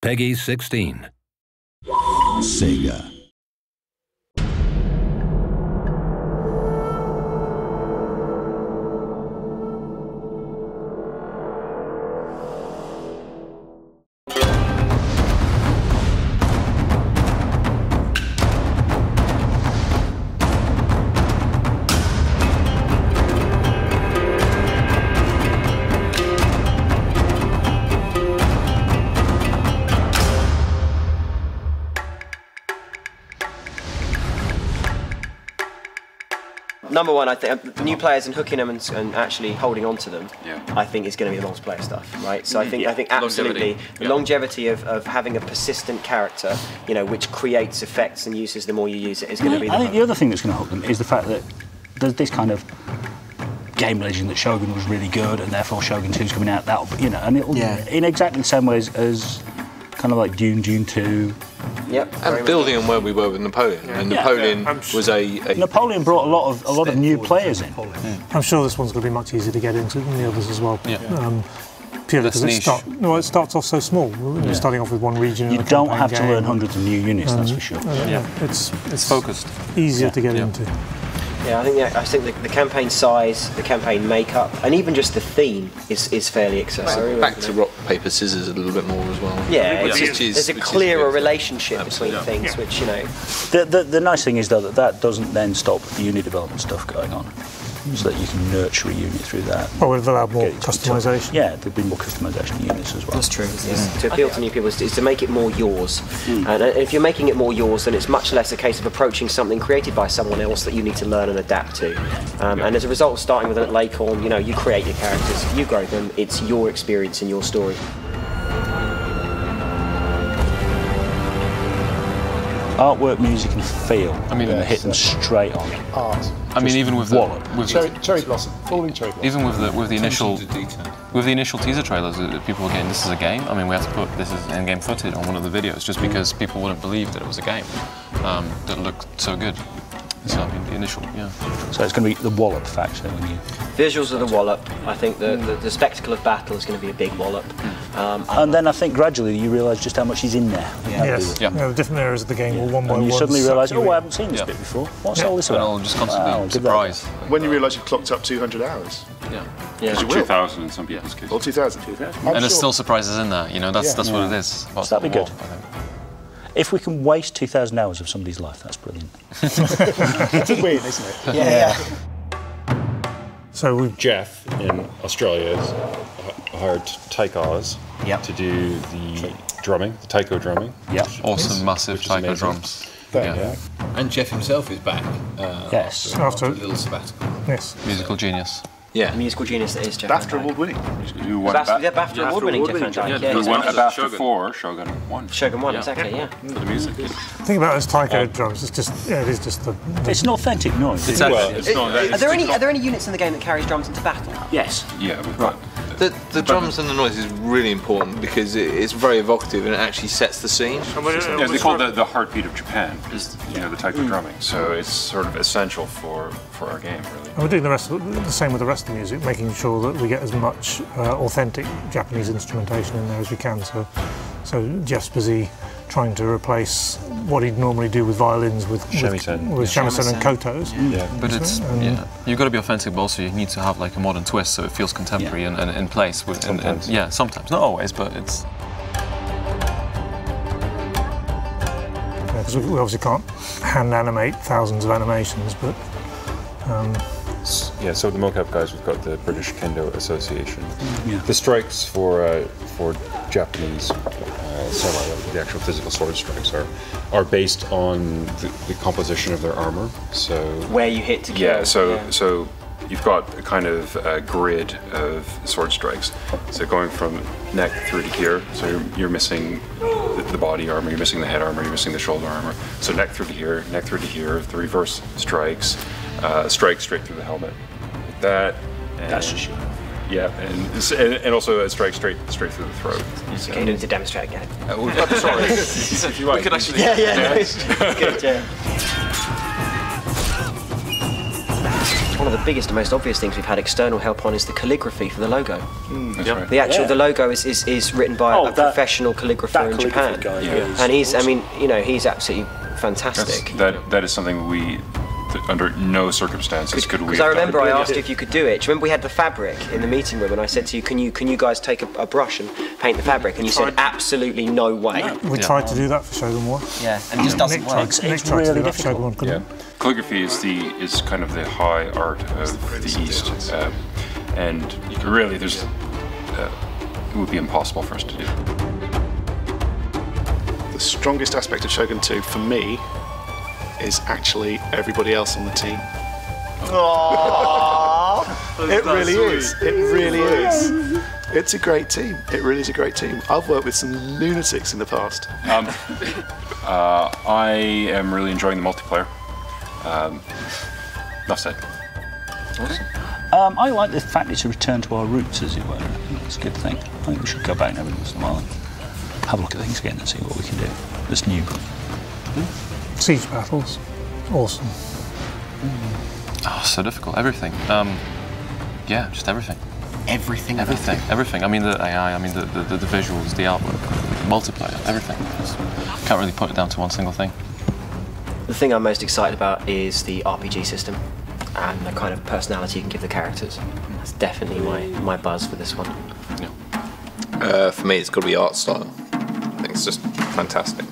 Peggy 16. Sega. Number one, I think new players and hooking them and actually holding on to them, I think is going to be the multiplayer stuff, right? So I think absolutely the longevity of having a persistent character, you know, which creates effects and uses the more you use it is going to be. I think the other thing that's going to hook them is the fact that there's this kind of game legend that Shogun was really good, and therefore Shogun 2's coming out. That, you know, and it'll in exactly the same ways as kind of like Dune 2. Yep. And building on where we were with Napoleon. And Napoleon was a Napoleon brought a lot of new players in. I'm sure this one's going to be much easier to get into than the others as well. Purely because it starts off so small. You're starting off with one region. You don't have to learn hundreds of new units, that's for sure. It's focused. Easier to get into. Yeah, I think the campaign size, the campaign makeup, and even just the theme is fairly accessible. Back to rock, paper, scissors a little bit more as well. Yeah, there's a clearer relationship between things, which, you know. The nice thing is, though, that doesn't then stop the unit development stuff going on, so that you can nurture a unit through that. Well, it'll allow more customisation. Yeah, there'll be more customisation of units as well. That's true. To appeal to new people is to make it more yours. And if you're making it more yours, then it's much less a case of approaching something created by someone else that you need to learn and adapt to. And as a result of starting with an Acorn, you know, you create your characters, you grow them, it's your experience and your story. Artwork, music, and feel. I mean, hit them straight on. Art. I mean, even with cherry blossom, falling cherry blossom. Even with the initial teaser trailers, people were getting this is a game. I mean, we had to put this as in-game footage on one of the videos just because people wouldn't believe that it was a game that looked so good. So I mean, the initial, So it's going to be the wallop factor when you. Visuals are the wallop. I think the spectacle of battle is going to be a big wallop. And then I think gradually you realise just how much is in there. Yes. The different areas of the game will one by one. And you suddenly realise, oh, I haven't seen this bit before. What's all this about? And I'll just constantly surprise. When you realise you've clocked up 200 hours. Yeah. 2,000 in some people's cases. Or 2,000. And there's still surprises in there. You know, that's what it is. So that'd be good. If we can waste 2,000 hours of somebody's life, that's brilliant. It's a win, isn't it? Yeah. So Jeff in Australia has hired taikos to do the drumming, the taiko drumming. Yeah. Awesome, massive taiko drums. And Jeff himself is back. Yes. After a little sabbatical. Yes. Musical genius. Yeah. Musical genius that is Jeff. BAFTA award-winning. Who won BAFTA award-winning Jeff Van Dyke. Who won a BAFTA for Shogun 1. Shogun 1, exactly, For the music. The thing about those taiko drums, it is just the. It's an authentic noise. Are there any units in the game that carries drums into battle? Yes. Yeah, we've got. The drums and the noise is really important because it's very evocative and it actually sets the scene. Yeah, they call it the heartbeat of Japan, is the taiko drumming. So it's sort of essential for our game, really. And we're doing the same with the rest of the music, making sure that we get as much authentic Japanese instrumentation in there as we can. So Jeff's busy trying to replace what he'd normally do with violins with shamisen and kotos. But it's you've got to be authentic, but also you need to have like a modern twist so it feels contemporary and in place. Sometimes, sometimes, not always, but it's. Because we obviously can't hand animate thousands of animations, but. So the mocap guys, we've got the British Kendo Association. The strikes for Japanese samurai, the actual physical sword strikes, are based on the composition of their armor. So where you hit to kill. So you've got a kind of grid of sword strikes. So going from neck through to here. So you're missing the body armor, you're missing the head armor, you're missing the shoulder armor. So neck through to here, neck through to here. The reverse strikes. Strike straight through the helmet, like that. That's just you. Yeah, and also a strike straight through the throat. So you need to demonstrate again. Sorry, if you like. We could actually. Good, one of the biggest and most obvious things we've had external help on is the calligraphy for the logo. That's right. The logo is written by a professional calligrapher in Japan, and he's he's absolutely fantastic. That is something under no circumstances could we. Because I remember I asked you if you could do it. Do you remember we had the fabric in the meeting room, and I said to you, can you guys take a brush and paint the fabric? And you said absolutely no way. We tried to do that for Shogun 1. Yeah, and it just doesn't work. Nick tried to do that for Shogun 1, couldn't he? Calligraphy is kind of the high art of the East, and really it would be impossible for us to do. The strongest aspect of Shogun 2 for me is actually everybody else on the team. It really is. It really is. It's a great team. It really is a great team. I've worked with some lunatics in the past. I am really enjoying the multiplayer. Enough said. Awesome. I like the fact it's a return to our roots, as it were. I think it's a good thing. I think we should go back every once in a while and have a look at things again and see what we can do. That's new. Siege battles, awesome. Oh, so difficult. Everything. Yeah, just everything. Everything. Everything. I mean the AI. I mean the visuals, the artwork, the multiplayer, everything. Can't really put it down to one single thing. The thing I'm most excited about is the RPG system and the kind of personality you can give the characters. That's definitely my buzz for this one. For me, it's got to be art style. I think it's just fantastic.